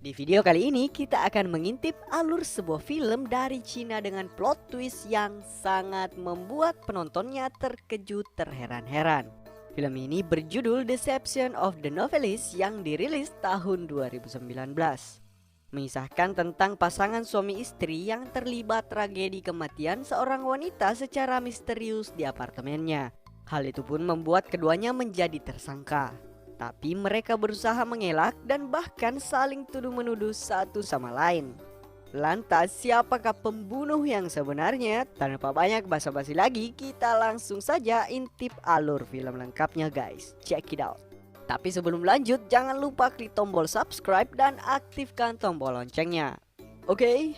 Di video kali ini kita akan mengintip alur sebuah film dari Cina dengan plot twist yang sangat membuat penontonnya terkejut terheran-heran. Film ini berjudul Deception of the Novelist yang dirilis tahun 2019. Mengisahkan tentang pasangan suami istri yang terlibat tragedi kematian seorang wanita secara misterius di apartemennya. Hal itu pun membuat keduanya menjadi tersangka. Tapi mereka berusaha mengelak dan bahkan saling tuduh-menuduh satu sama lain. Lantas siapakah pembunuh yang sebenarnya? Tanpa banyak basa-basi lagi, kita langsung saja intip alur film lengkapnya guys. Check it out. Tapi sebelum lanjut, jangan lupa klik tombol subscribe dan aktifkan tombol loncengnya. Oke?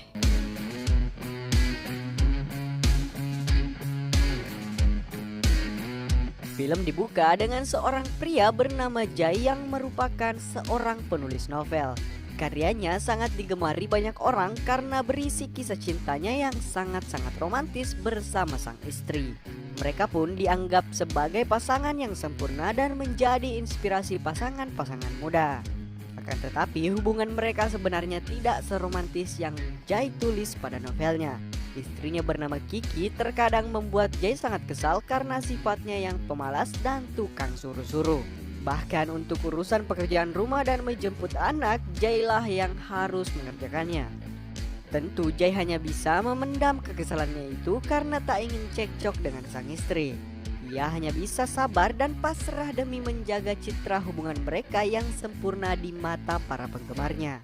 Film dibuka dengan seorang pria bernama Jai yang merupakan seorang penulis novel. Karyanya sangat digemari banyak orang karena berisi kisah cintanya yang sangat-sangat romantis bersama sang istri. Mereka pun dianggap sebagai pasangan yang sempurna dan menjadi inspirasi pasangan-pasangan muda. Akan tetapi hubungan mereka sebenarnya tidak seromantis yang Jai tulis pada novelnya. Istrinya bernama Kiki terkadang membuat Jai sangat kesal karena sifatnya yang pemalas dan tukang suruh-suruh. Bahkan untuk urusan pekerjaan rumah dan menjemput anak, Jai lah yang harus mengerjakannya. Tentu Jai hanya bisa memendam kekesalannya itu karena tak ingin cekcok dengan sang istri. Ia hanya bisa sabar dan pasrah demi menjaga citra hubungan mereka yang sempurna di mata para penggemarnya.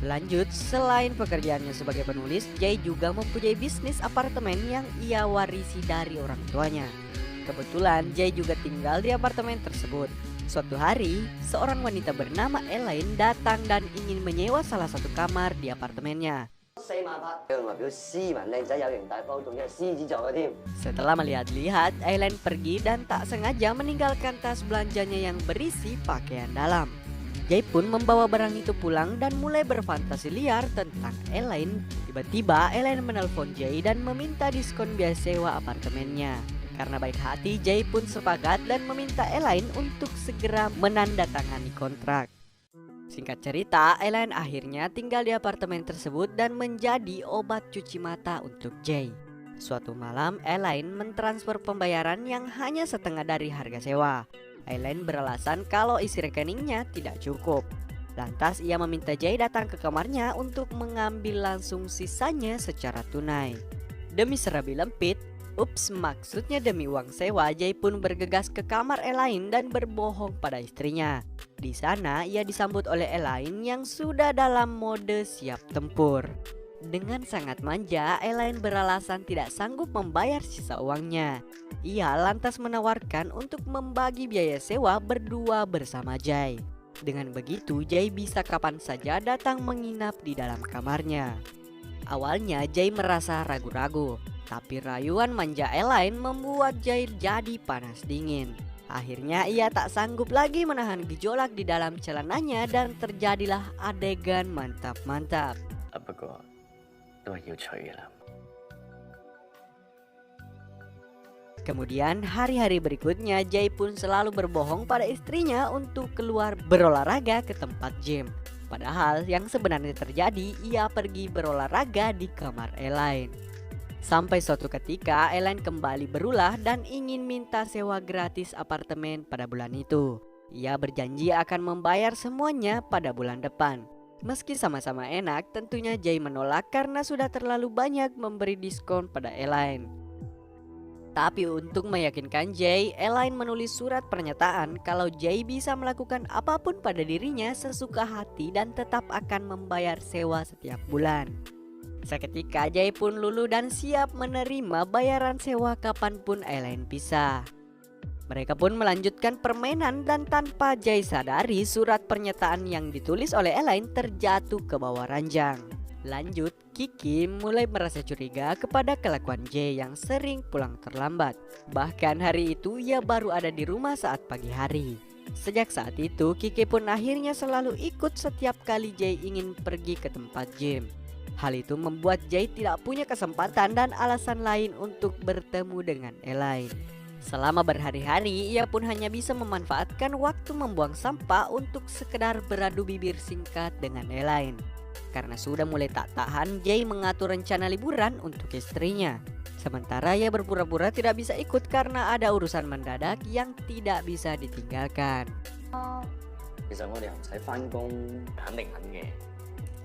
Lanjut, selain pekerjaannya sebagai penulis, Jai juga mempunyai bisnis apartemen yang ia warisi dari orang tuanya. Kebetulan Jai juga tinggal di apartemen tersebut. Suatu hari, seorang wanita bernama Elaine datang dan ingin menyewa salah satu kamar di apartemennya. Setelah melihat-lihat, Elaine pergi dan tak sengaja meninggalkan tas belanjanya yang berisi pakaian dalam. Jai pun membawa barang itu pulang dan mulai berfantasi liar tentang Elaine. Tiba-tiba Elaine menelpon Jai dan meminta diskon biaya sewa apartemennya. Karena baik hati, Jai pun sepakat dan meminta Elaine untuk segera menandatangani kontrak. Singkat cerita, Elaine akhirnya tinggal di apartemen tersebut dan menjadi obat cuci mata untuk Jai. Suatu malam, Elaine mentransfer pembayaran yang hanya setengah dari harga sewa. Elaine beralasan kalau isi rekeningnya tidak cukup. Lantas ia meminta Jai datang ke kamarnya untuk mengambil langsung sisanya secara tunai. Demi serabi lempit, maksudnya demi uang sewa, Jai pun bergegas ke kamar Elaine dan berbohong pada istrinya. Di sana ia disambut oleh Elaine yang sudah dalam mode siap tempur. Dengan sangat manja, Elaine beralasan tidak sanggup membayar sisa uangnya. Ia lantas menawarkan untuk membagi biaya sewa berdua bersama Jai. Dengan begitu, Jai bisa kapan saja datang menginap di dalam kamarnya. Awalnya Jai merasa ragu-ragu, tapi rayuan manja Elaine membuat Jai jadi panas dingin. Akhirnya ia tak sanggup lagi menahan gejolak di dalam celananya dan terjadilah adegan mantap-mantap. Kemudian hari-hari berikutnya Jai pun selalu berbohong pada istrinya untuk keluar berolahraga ke tempat gym. Padahal yang sebenarnya terjadi, ia pergi berolahraga di kamar Elaine. Sampai suatu ketika Elaine kembali berulah dan ingin minta sewa gratis apartemen pada bulan itu. Ia berjanji akan membayar semuanya pada bulan depan. Meski sama-sama enak, tentunya Jai menolak karena sudah terlalu banyak memberi diskon pada Elaine. Tapi untuk meyakinkan Jai, Elaine menulis surat pernyataan kalau Jai bisa melakukan apapun pada dirinya sesuka hati dan tetap akan membayar sewa setiap bulan. Seketika Jai pun luluh dan siap menerima bayaran sewa kapanpun Elaine bisa. Mereka pun melanjutkan permainan dan tanpa Jai sadari surat pernyataan yang ditulis oleh Elaine terjatuh ke bawah ranjang. Lanjut, Kiki mulai merasa curiga kepada kelakuan Jai yang sering pulang terlambat. Bahkan hari itu ia baru ada di rumah saat pagi hari. Sejak saat itu Kiki pun akhirnya selalu ikut setiap kali Jai ingin pergi ke tempat gym. Hal itu membuat Jai tidak punya kesempatan dan alasan lain untuk bertemu dengan Elaine. Selama berhari-hari, ia pun hanya bisa memanfaatkan waktu membuang sampah untuk sekedar beradu bibir singkat dengan Elaine. Karena sudah mulai tak tahan, Jay mengatur rencana liburan untuk istrinya. Sementara ia berpura-pura tidak bisa ikut karena ada urusan mendadak yang tidak bisa ditinggalkan. 其實我哋又唔使翻工，肯定肯嘅，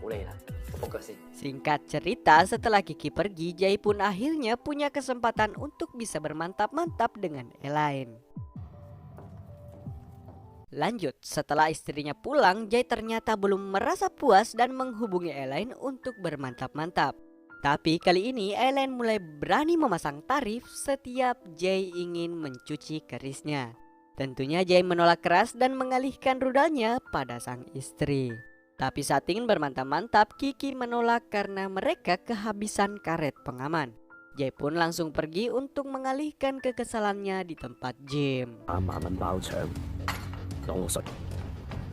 好累啦，我 book 咗先。 Singkat cerita, setelah Kiki pergi, Jay pun akhirnya punya kesempatan untuk bisa bermantap-mantap dengan Elaine. Lanjut, setelah istrinya pulang, Jay ternyata belum merasa puas dan menghubungi Elaine untuk bermantap-mantap. Tapi kali ini Elaine mulai berani memasang tarif setiap Jay ingin mencuci kerisnya. Tentunya Jay menolak keras dan mengalihkan rudalnya pada sang istri. Tapi saat ingin bermantap-mantap, Kiki menolak karena mereka kehabisan karet pengaman. Jay pun langsung pergi untuk mengalihkan kekesalannya di tempat gym.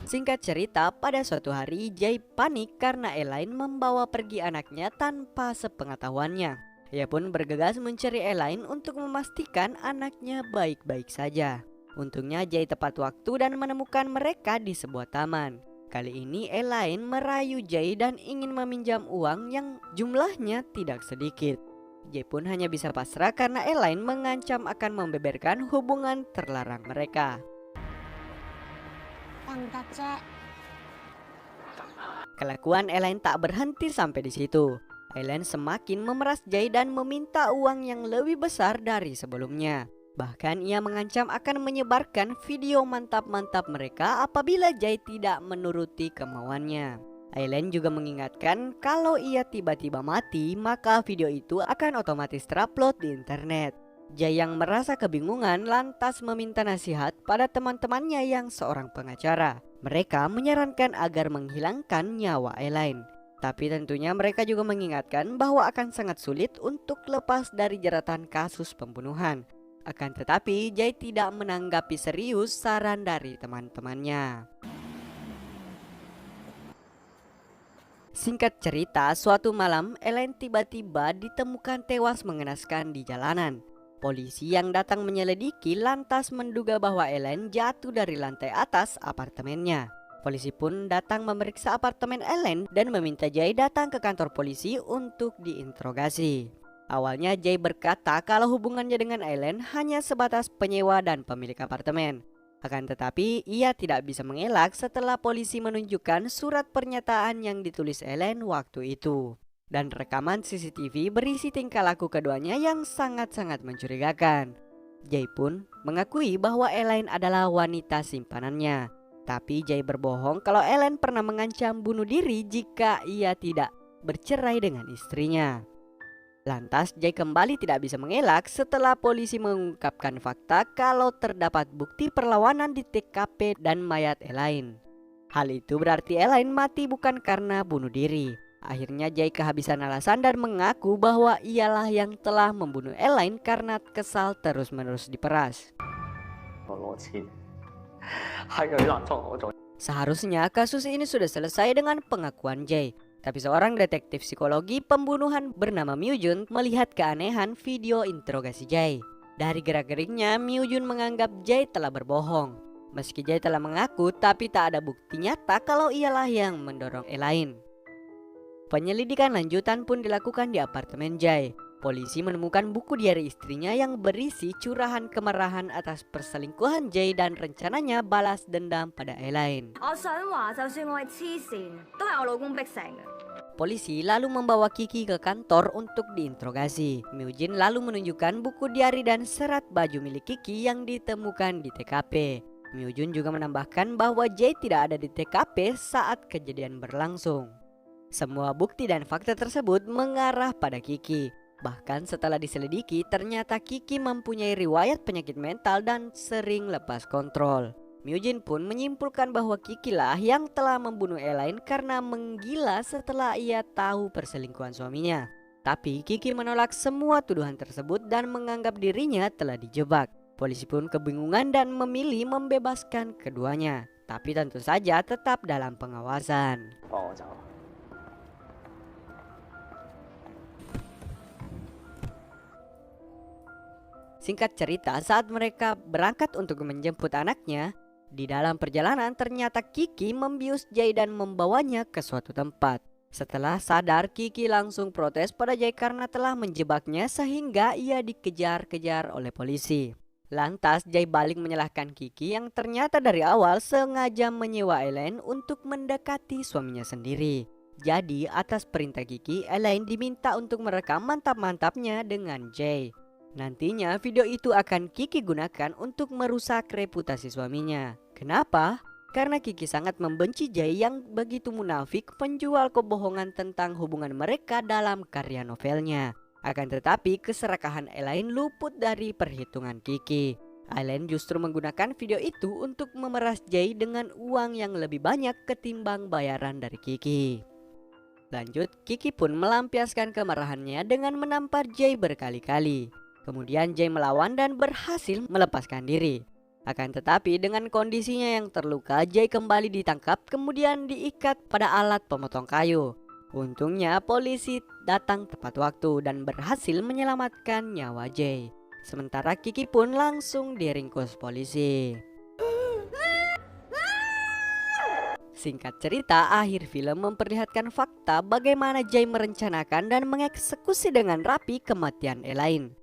Singkat cerita, pada suatu hari Jay panik karena Elaine membawa pergi anaknya tanpa sepengetahuannya. Ia pun bergegas mencari Elaine untuk memastikan anaknya baik-baik saja. Untungnya Jay tepat waktu dan menemukan mereka di sebuah taman. Kali ini Elaine merayu Jay dan ingin meminjam uang yang jumlahnya tidak sedikit. Jay pun hanya bisa pasrah karena Elaine mengancam akan membeberkan hubungan terlarang mereka. Kelakuan Elaine tak berhenti sampai di situ. Elaine semakin memeras Jay dan meminta uang yang lebih besar dari sebelumnya. Bahkan ia mengancam akan menyebarkan video mantap-mantap mereka apabila Jay tidak menuruti kemauannya. Elaine juga mengingatkan kalau ia tiba-tiba mati, maka video itu akan otomatis terupload di internet. Jay yang merasa kebingungan lantas meminta nasihat pada teman-temannya yang seorang pengacara. Mereka menyarankan agar menghilangkan nyawa Elaine. Tapi tentunya mereka juga mengingatkan bahwa akan sangat sulit untuk lepas dari jeratan kasus pembunuhan. Akan tetapi Jay tidak menanggapi serius saran dari teman-temannya. Singkat cerita, suatu malam Elaine tiba-tiba ditemukan tewas mengenaskan di jalanan. Polisi yang datang menyelidiki lantas menduga bahwa Elaine jatuh dari lantai atas apartemennya. Polisi pun datang memeriksa apartemen Elaine dan meminta Jay datang ke kantor polisi untuk diinterogasi. Awalnya Jay berkata kalau hubungannya dengan Elaine hanya sebatas penyewa dan pemilik apartemen. Akan tetapi ia tidak bisa mengelak setelah polisi menunjukkan surat pernyataan yang ditulis Elaine waktu itu. Dan rekaman CCTV berisi tingkah laku keduanya yang sangat-sangat mencurigakan. Jay pun mengakui bahwa Elaine adalah wanita simpanannya. Tapi Jay berbohong kalau Elaine pernah mengancam bunuh diri jika ia tidak bercerai dengan istrinya. Lantas Jay kembali tidak bisa mengelak setelah polisi mengungkapkan fakta kalau terdapat bukti perlawanan di TKP dan mayat Elaine. Hal itu berarti Elaine mati bukan karena bunuh diri. Akhirnya Jay kehabisan alasan dan mengaku bahwa ialah yang telah membunuh Elaine karena kesal terus-menerus diperas. Seharusnya kasus ini sudah selesai dengan pengakuan Jay. Tapi seorang detektif psikologi pembunuhan bernama Myu Jun melihat keanehan video interogasi Jay. Dari gerak-geriknya, Myu Jun menganggap Jay telah berbohong. Meski Jay telah mengaku, tapi tak ada bukti nyata kalau ialah yang mendorong Elaine. Penyelidikan lanjutan pun dilakukan di apartemen Jay. Polisi menemukan buku diari istrinya yang berisi curahan kemarahan atas perselingkuhan Jay dan rencananya balas dendam pada Elaine. Polisi lalu membawa Kiki ke kantor untuk diinterogasi. Myu Jin lalu menunjukkan buku diari dan serat baju milik Kiki yang ditemukan di TKP. Myu Jin juga menambahkan bahwa Jay tidak ada di TKP saat kejadian berlangsung. Semua bukti dan fakta tersebut mengarah pada Kiki. Bahkan setelah diselidiki, ternyata Kiki mempunyai riwayat penyakit mental dan sering lepas kontrol. Myu Jin pun menyimpulkan bahwa Kiki lah yang telah membunuh Elaine karena menggila setelah ia tahu perselingkuhan suaminya. Tapi Kiki menolak semua tuduhan tersebut dan menganggap dirinya telah dijebak. Polisi pun kebingungan dan memilih membebaskan keduanya. Tapi tentu saja tetap dalam pengawasan. Singkat cerita, saat mereka berangkat untuk menjemput anaknya, di dalam perjalanan ternyata Kiki membius Jay dan membawanya ke suatu tempat. Setelah sadar, Kiki langsung protes pada Jay karena telah menjebaknya sehingga ia dikejar-kejar oleh polisi. Lantas Jay balik menyalahkan Kiki yang ternyata dari awal sengaja menyewa Elaine untuk mendekati suaminya sendiri. Jadi atas perintah Kiki, Elaine diminta untuk merekam mantap-mantapnya dengan Jay. Nantinya video itu akan Kiki gunakan untuk merusak reputasi suaminya. Kenapa? Karena Kiki sangat membenci Jay yang begitu munafik penjual kebohongan tentang hubungan mereka dalam karya novelnya. Akan tetapi keserakahan Elaine luput dari perhitungan Kiki. Elaine justru menggunakan video itu untuk memeras Jay dengan uang yang lebih banyak ketimbang bayaran dari Kiki. Lanjut, Kiki pun melampiaskan kemarahannya dengan menampar Jay berkali-kali. Kemudian Jay melawan dan berhasil melepaskan diri. Akan tetapi dengan kondisinya yang terluka, Jay kembali ditangkap kemudian diikat pada alat pemotong kayu. Untungnya polisi datang tepat waktu dan berhasil menyelamatkan nyawa Jay. Sementara Kiki pun langsung diringkus polisi. Singkat cerita, akhir film memperlihatkan fakta bagaimana Jay merencanakan dan mengeksekusi dengan rapi kematian Elaine.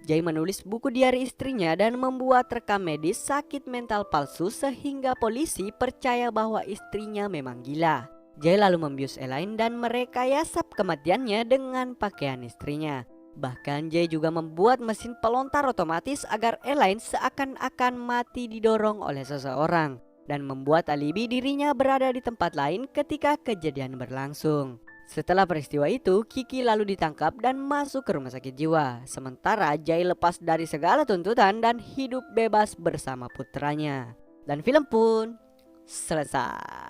Jay menulis buku diari istrinya dan membuat rekam medis sakit mental palsu sehingga polisi percaya bahwa istrinya memang gila. Jay lalu membius Elaine dan merekayasa kematiannya dengan pakaian istrinya. Bahkan Jay juga membuat mesin pelontar otomatis agar Elaine seakan-akan mati didorong oleh seseorang dan membuat alibi dirinya berada di tempat lain ketika kejadian berlangsung. Setelah peristiwa itu, Kiki lalu ditangkap dan masuk ke rumah sakit jiwa. Sementara Jay lepas dari segala tuntutan dan hidup bebas bersama putranya. Dan film pun selesai.